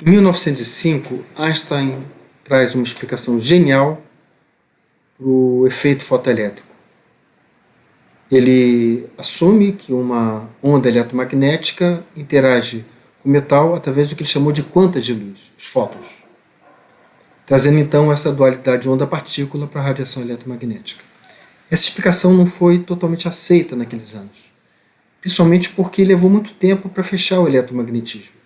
Em 1905, Einstein traz uma explicação genial para o efeito fotoelétrico. Ele assume que uma onda eletromagnética interage com o metal através do que ele chamou de quantas de luz, os fótons, trazendo então essa dualidade onda-partícula para a radiação eletromagnética. Essa explicação não foi totalmente aceita naqueles anos, principalmente porque levou muito tempo para fechar o eletromagnetismo.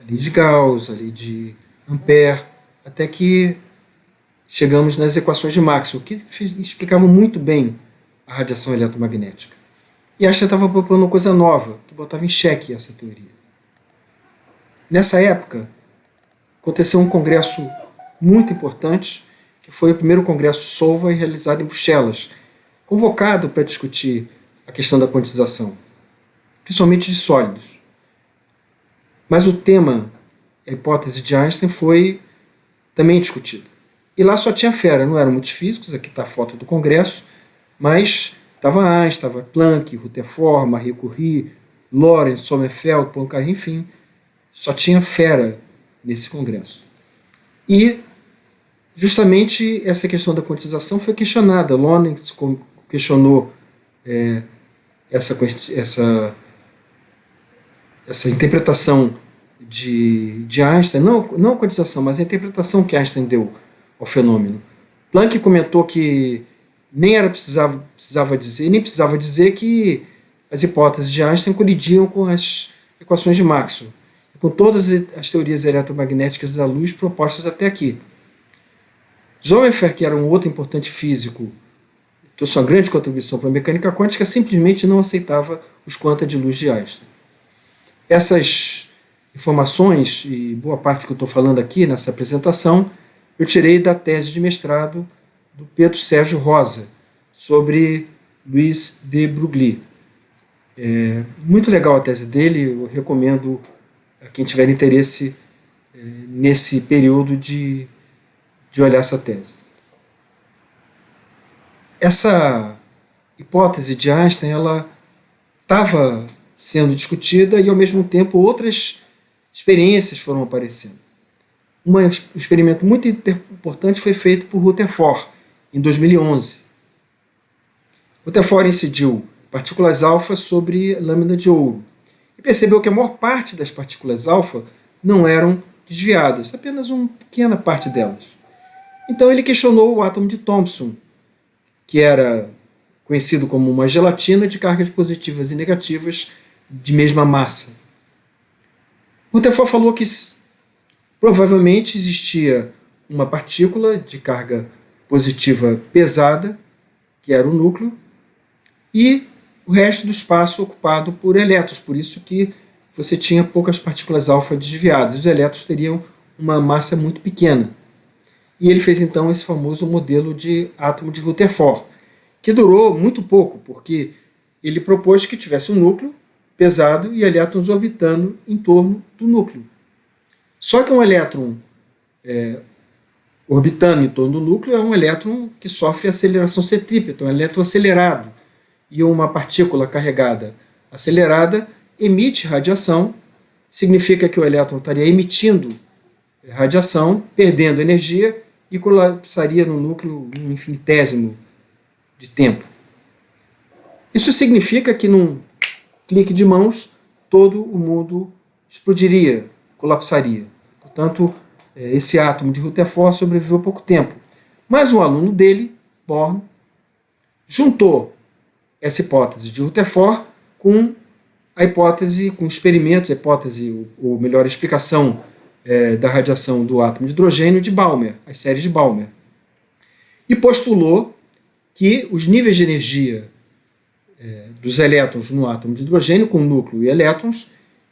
A lei de Gauss, a lei de Ampère, até que chegamos nas equações de Maxwell, que explicavam muito bem a radiação eletromagnética. E Einstein estava propondo uma coisa nova, que botava em xeque essa teoria. Nessa época, aconteceu um congresso muito importante, que foi o primeiro congresso Solvay realizado em Bruxelas, convocado para discutir a questão da quantização, principalmente de sólidos. Mas o tema, a hipótese de Einstein, foi também discutido. E lá só tinha fera, não eram muitos físicos, aqui está a foto do congresso, mas estava Einstein, estava Planck, Rutherford, Marie Curie, Lorentz, Sommerfeld, Poincaré, enfim, só tinha fera nesse congresso. E justamente essa questão da quantização foi questionada. Lorentz questionou essa interpretação de Einstein, não a quantização, mas a interpretação que Einstein deu ao fenômeno. Planck comentou que nem precisava dizer que as hipóteses de Einstein colidiam com as equações de Maxwell, e com todas as teorias eletromagnéticas da luz propostas até aqui. Sommerfeld, que era um outro importante físico, trouxe uma grande contribuição para a mecânica quântica, simplesmente não aceitava os quanta de luz de Einstein. Essas informações, e boa parte que eu estou falando aqui nessa apresentação, eu tirei da tese de mestrado do Pedro Sérgio Rosa, sobre Louis de Broglie. Muito legal a tese dele, eu recomendo a quem tiver interesse nesse período de olhar essa tese. Essa hipótese de Einstein, ela estava sendo discutida e, ao mesmo tempo, outras experiências foram aparecendo. Um experimento muito importante foi feito por Rutherford, em 2011. Rutherford incidiu partículas alfa sobre lâmina de ouro e percebeu que a maior parte das partículas alfa não eram desviadas, apenas uma pequena parte delas. Então ele questionou o átomo de Thomson, que era conhecido como uma gelatina de cargas positivas e negativas de mesma massa. Rutherford falou que provavelmente existia uma partícula de carga positiva pesada, que era o núcleo, e o resto do espaço ocupado por elétrons, por isso que você tinha poucas partículas alfa desviadas. Os elétrons teriam uma massa muito pequena. E ele fez então esse famoso modelo de átomo de Rutherford, que durou muito pouco, porque ele propôs que tivesse um núcleo pesado e elétrons orbitando em torno do núcleo. Só que um elétron orbitando em torno do núcleo é um elétron que sofre aceleração centrípeta, um elétron acelerado. E uma partícula carregada acelerada emite radiação, significa que o elétron estaria emitindo radiação, perdendo energia e colapsaria no núcleo um infinitésimo de tempo. Isso significa que num clique de mãos todo o mundo explodiria, colapsaria. Portanto, esse átomo de Rutherford sobreviveu pouco tempo. Mas um aluno dele, Born, juntou essa hipótese de Rutherford com a hipótese, com experimentos, ou melhor, a explicação da radiação do átomo de hidrogênio de Balmer, as séries de Balmer. E postulou que os níveis de energia dos elétrons no átomo de hidrogênio, com núcleo e elétrons,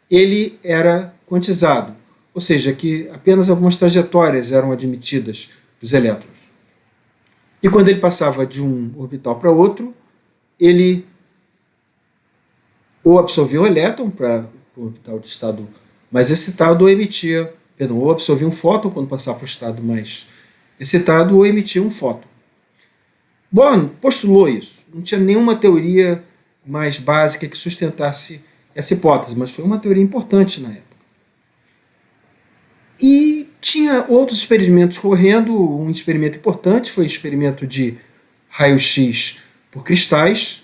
ele era quantizado, ou seja, que apenas algumas trajetórias eram admitidas dos elétrons. E quando ele passava de um orbital para outro, ele ou absorvia o elétron para o orbital de estado mais excitado, ou absorvia um fóton quando passava para o estado mais excitado, ou emitia um fóton. Born postulou isso. Não tinha nenhuma teoria mais básica que sustentasse essa hipótese, mas foi uma teoria importante na época. tinha outros experimentos correndo. Um experimento importante foi o experimento de raio-x por cristais,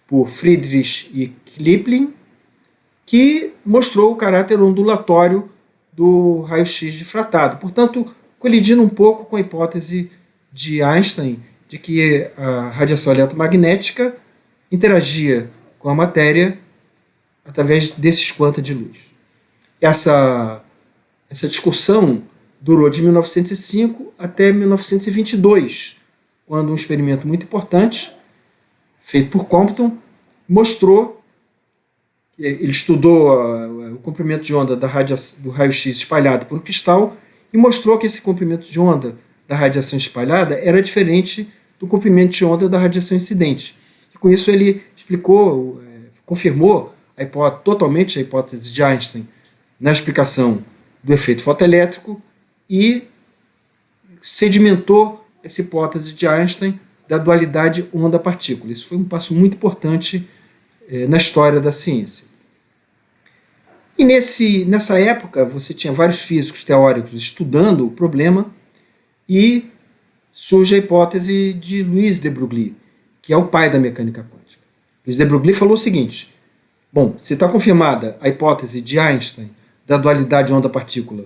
por Friedrich e Klipping, que mostrou o caráter ondulatório do raio-x difratado. Portanto, colidindo um pouco com a hipótese de Einstein de que a radiação eletromagnética interagia com a matéria através desses quanta de luz. Essa discussão durou de 1905 até 1922, quando um experimento muito importante, feito por Compton, mostrou, ele estudou o comprimento de onda do raio-x espalhado por um cristal e mostrou que esse comprimento de onda da radiação espalhada era diferente do comprimento de onda da radiação incidente. E com isso ele explicou, confirmou totalmente a hipótese de Einstein na explicação do efeito fotoelétrico e sedimentou essa hipótese de Einstein da dualidade onda-partícula. Isso foi um passo muito importante na história da ciência. E nessa época você tinha vários físicos teóricos estudando o problema e surge a hipótese de Louis de Broglie, que é o pai da mecânica quântica. Louis de Broglie falou o seguinte: bom, se está confirmada a hipótese de Einstein da dualidade onda-partícula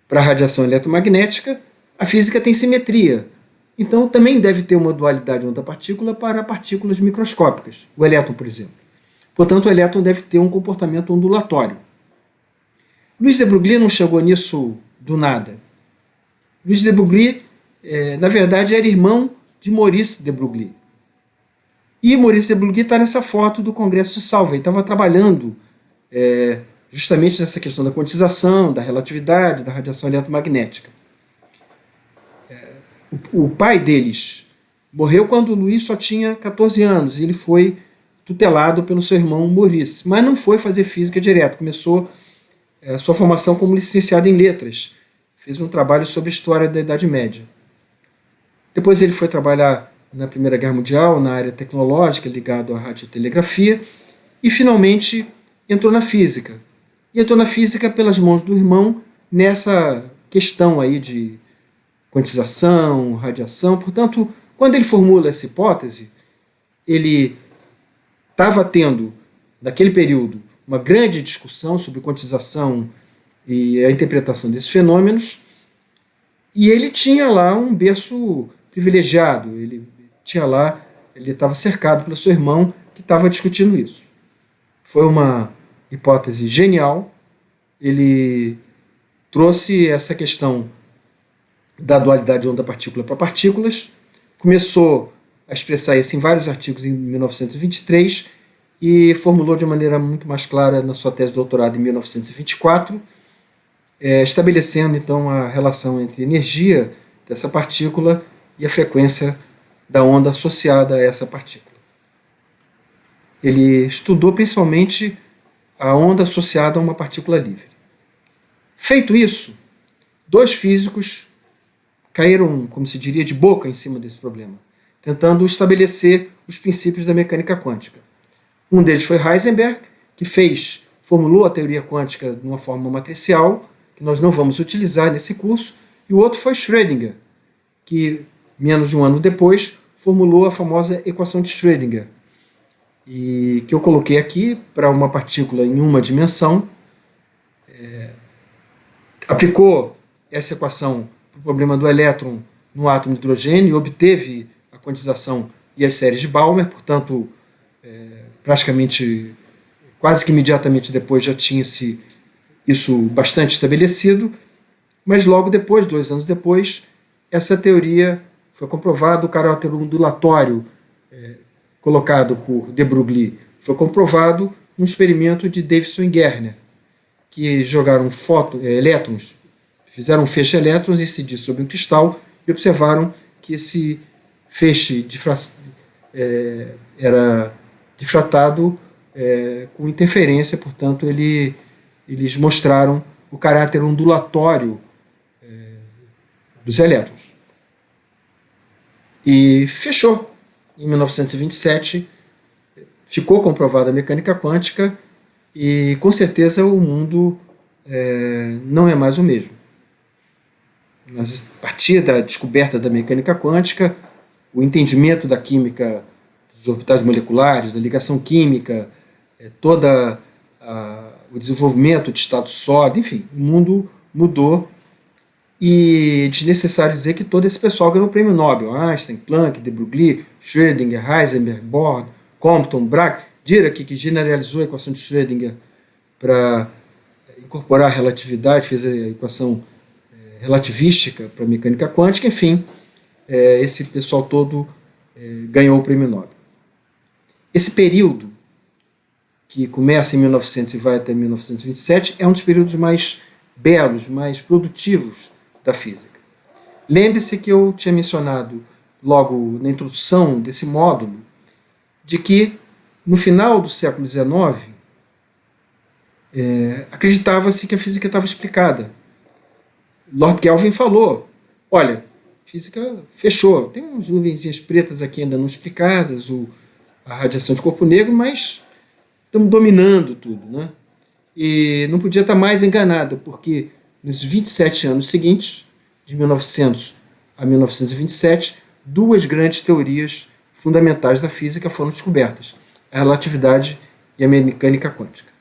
para a radiação eletromagnética, a física tem simetria. Então também deve ter uma dualidade onda-partícula para partículas microscópicas, o elétron, por exemplo. Portanto, o elétron deve ter um comportamento ondulatório. Louis de Broglie não chegou nisso do nada. Louis de Broglie, na verdade, era irmão de Maurice de Broglie. E Maurice de Broglie está nessa foto do Congresso de Solvay. Estava trabalhando justamente nessa questão da quantização, da relatividade, da radiação eletromagnética. O pai deles morreu quando o Louis só tinha 14 anos e ele foi tutelado pelo seu irmão Maurice, mas não foi fazer física direto. Começou a sua formação como licenciado em letras. Fez um trabalho sobre a história da Idade Média. Depois ele foi trabalhar na Primeira Guerra Mundial, na área tecnológica, ligado à radiotelegrafia, e finalmente entrou na física. E entrou na física pelas mãos do irmão nessa questão aí de quantização, radiação. Portanto, quando ele formula essa hipótese, ele estava tendo, naquele período, uma grande discussão sobre quantização e a interpretação desses fenômenos, e ele tinha lá um berço privilegiado. Ele estava cercado pelo seu irmão que estava discutindo isso. Foi uma hipótese genial. Ele trouxe essa questão da dualidade onda-partícula para partículas, começou a expressar isso em vários artigos em 1923 e formulou de maneira muito mais clara na sua tese de doutorado em 1924, estabelecendo então a relação entre a energia dessa partícula e a frequência da onda associada a essa partícula. Ele estudou principalmente a onda associada a uma partícula livre. Feito isso, dois físicos caíram, como se diria, de boca em cima desse problema, tentando estabelecer os princípios da mecânica quântica. Um deles foi Heisenberg, que formulou a teoria quântica de uma forma matricial, que nós não vamos utilizar nesse curso, e o outro foi Schrödinger, que, menos de um ano depois, formulou a famosa equação de Schrödinger, e que eu coloquei aqui para uma partícula em uma dimensão, aplicou essa equação para o problema do elétron no átomo de hidrogênio e obteve a quantização e as séries de Balmer. Portanto, praticamente, quase que imediatamente depois já tinha-se isso bastante estabelecido, mas logo depois, 2 anos depois, essa teoria foi comprovada. O caráter ondulatório colocado por de Broglie foi comprovado num experimento de Davidson e Gerner, que jogaram elétrons, fizeram um feixe de elétrons incidir sobre um cristal e observaram que esse feixe era difratado com interferência. Portanto, eles mostraram o caráter ondulatório dos elétrons. E fechou. Em 1927, ficou comprovada a mecânica quântica e, com certeza, o mundo não é mais o mesmo. a partir da descoberta da mecânica quântica, o entendimento da química dos orbitais moleculares, da ligação química, toda o desenvolvimento de estado sólido, enfim, o mundo mudou. E é desnecessário dizer que todo esse pessoal ganhou o prêmio Nobel. Einstein, Planck, de Broglie, Schrödinger, Heisenberg, Bohr, Compton, Bragg, Dirac, que generalizou a equação de Schrödinger para incorporar a relatividade, fez a equação relativística para a mecânica quântica, enfim, esse pessoal todo ganhou o prêmio Nobel. Esse período, que começa em 1900 e vai até 1927, é um dos períodos mais belos, mais produtivos da física. Lembre-se que eu tinha mencionado logo na introdução desse módulo de que no final do século XIX acreditava-se que a física estava explicada. Lord Kelvin falou, olha, a física fechou, tem umas nuvenzinhas pretas aqui ainda não explicadas, a radiação de corpo negro, mas estamos dominando tudo, né? E não podia estar mais enganado, porque nos 27 anos seguintes, de 1900 a 1927, duas grandes teorias fundamentais da física foram descobertas, a relatividade e a mecânica quântica.